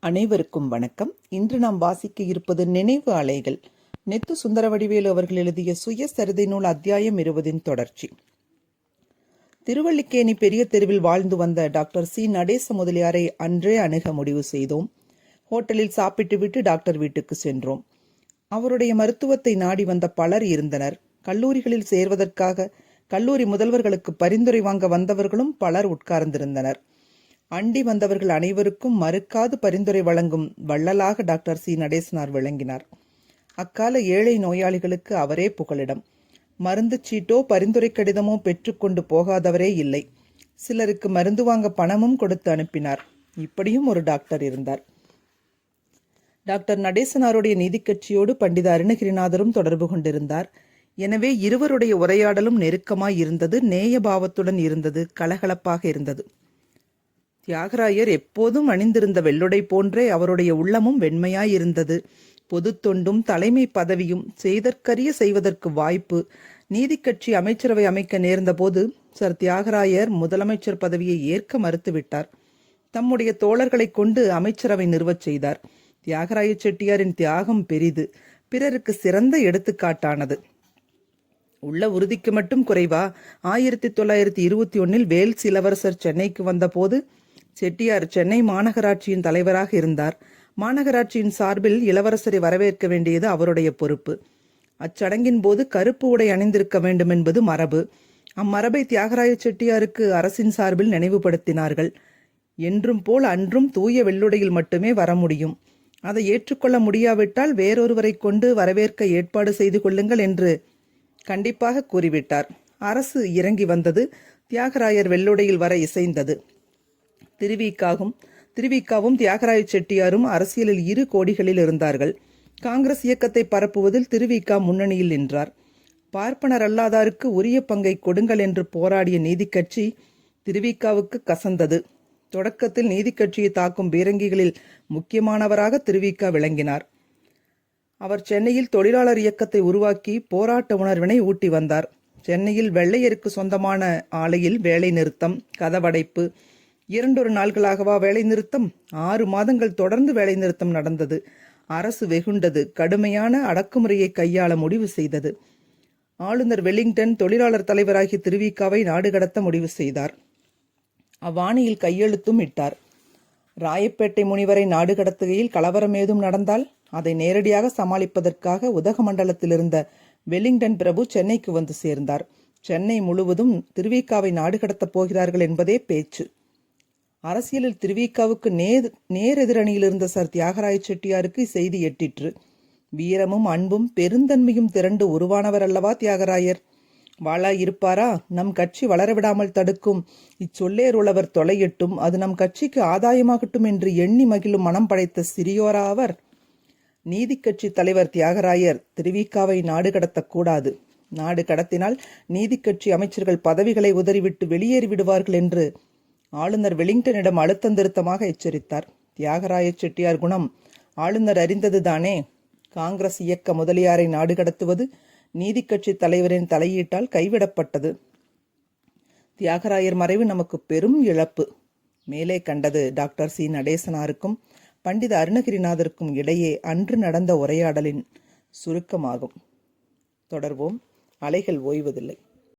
அனைவருக்கும் வணக்கம். இன்று நாம் வாசிக்க இருப்பது நினைவு அலைகள். நெத்து சுந்தரவடிவேலு அவர்கள் எழுதிய சுயசரிதை நூல் அத்தியாயம் 20 தொடர்ச்சி. திருவல்லிக்கேணி பெரிய தெருவில் வாழ்ந்து வந்த டாக்டர் சி நடேச முதலியாரை அன்றே அணுக முடிவு செய்தோம். ஹோட்டலில் சாப்பிட்டு விட்டு டாக்டர் வீட்டுக்கு சென்றோம். அவருடைய மருத்துவத்தை நாடி வந்த பலர் இருந்தனர். கல்லூரிகளில் சேர்வதற்காக கல்லூரி முதல்வர்களுக்கு பரிந்துரை வாங்க வந்தவர்களும் பலர் உட்கார்ந்திருந்தனர். அண்டி வந்தவர்கள் அனைவருக்கும் மறுக்காது பரிந்துரை வழங்கும் வள்ளலாக டாக்டர் சி நடேசனார் விளங்கினார். அக்கால ஏழை நோயாளிகளுக்கு அவரே புகலிடம். மருந்து சீட்டோ பரிந்துரை கடிதமோ பெற்றுக்கொண்டு போகாதவரே இல்லை. சிலருக்கு மருந்து வாங்க பணமும் கொடுத்து அனுப்பினார். இப்படியும் ஒரு டாக்டர் இருந்தார். டாக்டர் நடேசனாருடைய நீதி கட்சியோடு பண்டித அருணகிரிநாதரும் தொடர்பு கொண்டிருந்தார். எனவே இருவருடைய உரையாடலும் நெருக்கமாய் இருந்தது, நேயபாவத்துடன் இருந்தது, கலகலப்பாக இருந்தது. தியாகராயர் எப்போதும் அணிந்திருந்த வெள்ளுடை போன்றே அவருடைய உள்ளமும் வெண்மையாயிருந்தது. பொது தொண்டும் தலைமை பதவியும் செய்தற்கரிய செய்வதற்கு வாய்ப்பு. நீதி கட்சி அமைச்சரவை அமைக்க நேர்ந்த போது சர் தியாகராயர் முதலமைச்சர் பதவியை ஏற்க மறுத்துவிட்டார். தம்முடைய தோழர்களை கொண்டு அமைச்சரவை நிறுவச் செய்தார். தியாகராய செட்டியாரின் தியாகம் பெரிது, பிறருக்கு சிறந்த எடுத்துக்காட்டானது. உள்ள உறுதிக்கு மட்டும் குறைவா? 1921 வேல்ஸ் இளவரசர் சென்னைக்கு வந்த போது செட்டியார் சென்னை மாநகராட்சியின் தலைவராக இருந்தார். மாநகராட்சியின் சார்பில் இளவரசரை வரவேற்க வேண்டியது அவருடைய பொறுப்பு. அச்சடங்கின் போது கருப்பு உடை அணிந்திருக்க வேண்டும் என்பது மரபு. அம்மரபை தியாகராய செட்டியாருக்கு அரசின் சார்பில் நினைவுபடுத்தினார்கள். என்றும் போல் அன்றும் தூய வெள்ளுடையில் மட்டுமே வர முடியும். அதை ஏற்றுக்கொள்ள முடியாவிட்டால் வேறொருவரை கொண்டு வரவேற்க ஏற்பாடு செய்து கொள்ளுங்கள் என்று கண்டிப்பாக கூறிவிட்டார். அரசு இறங்கி வந்தது. தியாகராயர் வெள்ளுடையில் வர இசைந்தது. திருவிக்காவும் தியாகராய செட்டியாரும் அரசியலில் இரு கோடிகளில் இருந்தார்கள். காங்கிரஸ் இயக்கத்தை பரப்புவதில் திருவிக்கா முன்னணியில் நின்றார். பார்ப்பனர் அல்லாதாருக்கு உரிய பங்கை கொடுங்கள் என்று போராடிய நீதி கட்சி திருவிக்காவுக்கு கசந்தது. தொடக்கத்தில் நீதி கட்சியை தாக்கும் பீரங்கிகளில் முக்கியமானவராக திருவிக்கா விளங்கினார். அவர் சென்னையில் தொழிலாளர் இயக்கத்தை உருவாக்கி போராட்ட உணர்வினை ஊட்டி வந்தார். சென்னையில் வெள்ளையருக்கு சொந்தமான ஆலையில் வேலை நிறுத்தம், கதவடைப்பு. 2 நாள்களாகவா வேலை நிறுத்தம்? 6 மாதங்கள் தொடர்ந்து வேலை நிறுத்தம் நடந்தது. அரசு வெகுண்டது. கடுமையான அடக்குமுறையை கையாள முடிவு செய்தது. ஆளுநர் வெலிங்டன் தொழிலாளர் தலைவராகிய திருவிக்காவை நாடு கடத்த முடிவு செய்தார். அவ்வாணியில் கையெழுத்தும் இட்டார். ராயப்பேட்டை முனிவரை நாடு கடத்துகையில் கலவரம் ஏதும் நடந்தால் அதை நேரடியாக சமாளிப்பதற்காக உதகமண்டலத்தில் இருந்த வெலிங்டன் பிரபு சென்னைக்கு வந்து சேர்ந்தார். சென்னை முழுவதும் திருவிக்காவை நாடு கடத்தப் போகிறார்கள் என்பதே பேச்சு. அரசியலில் திருவிக்காவுக்கு நேரெதிரணியில் இருந்த சர் தியாகராய செட்டியாருக்கு செய்தி எட்டிற்று. வீரமும் அன்பும் பெருந்தன்மையும் திரண்டு உருவானவர் அல்லவா தியாகராயர். வாளாய் இருப்பாரா? நம் கட்சி வளரவிடாமல் தடுக்கும் இச்சொல்லேர் உழவர் தொலையட்டும், அது நம் கட்சிக்கு ஆதாயமாகட்டும் என்று எண்ணி மகிழும் மனம் படைத்த சிறியோரா அவர்? நீதி கட்சி தலைவர் தியாகராயர் திருவிக்காவை நாடு கடத்தக்கூடாது. நாடு கடத்தினால் நீதி கட்சி அமைச்சர்கள் பதவிகளை உதறிவிட்டு வெளியேறி விடுவார்கள் என்று ஆளுநர் வெலிங்டனிடம் அழுத்தந்திருத்தமாக எச்சரித்தார். தியாகராய செட்டியார் குணம் ஆளுநர் அறிந்ததுதானே. காங்கிரஸ் இயக்க முதலியாரை நாடு கடத்துவது நீதி கட்சி தலைவரின் தலையீட்டால் கைவிடப்பட்டது. தியாகராயர் மறைவு நமக்கு பெரும் இழப்பு. மேலே கண்டது டாக்டர் சி நடேசனாருக்கும் பண்டித அருணகிரிநாதருக்கும் இடையே அன்று நடந்த உரையாடலின் சுருக்கமாகும். தொடர்வோம். அலைகள் ஓய்வதில்லை.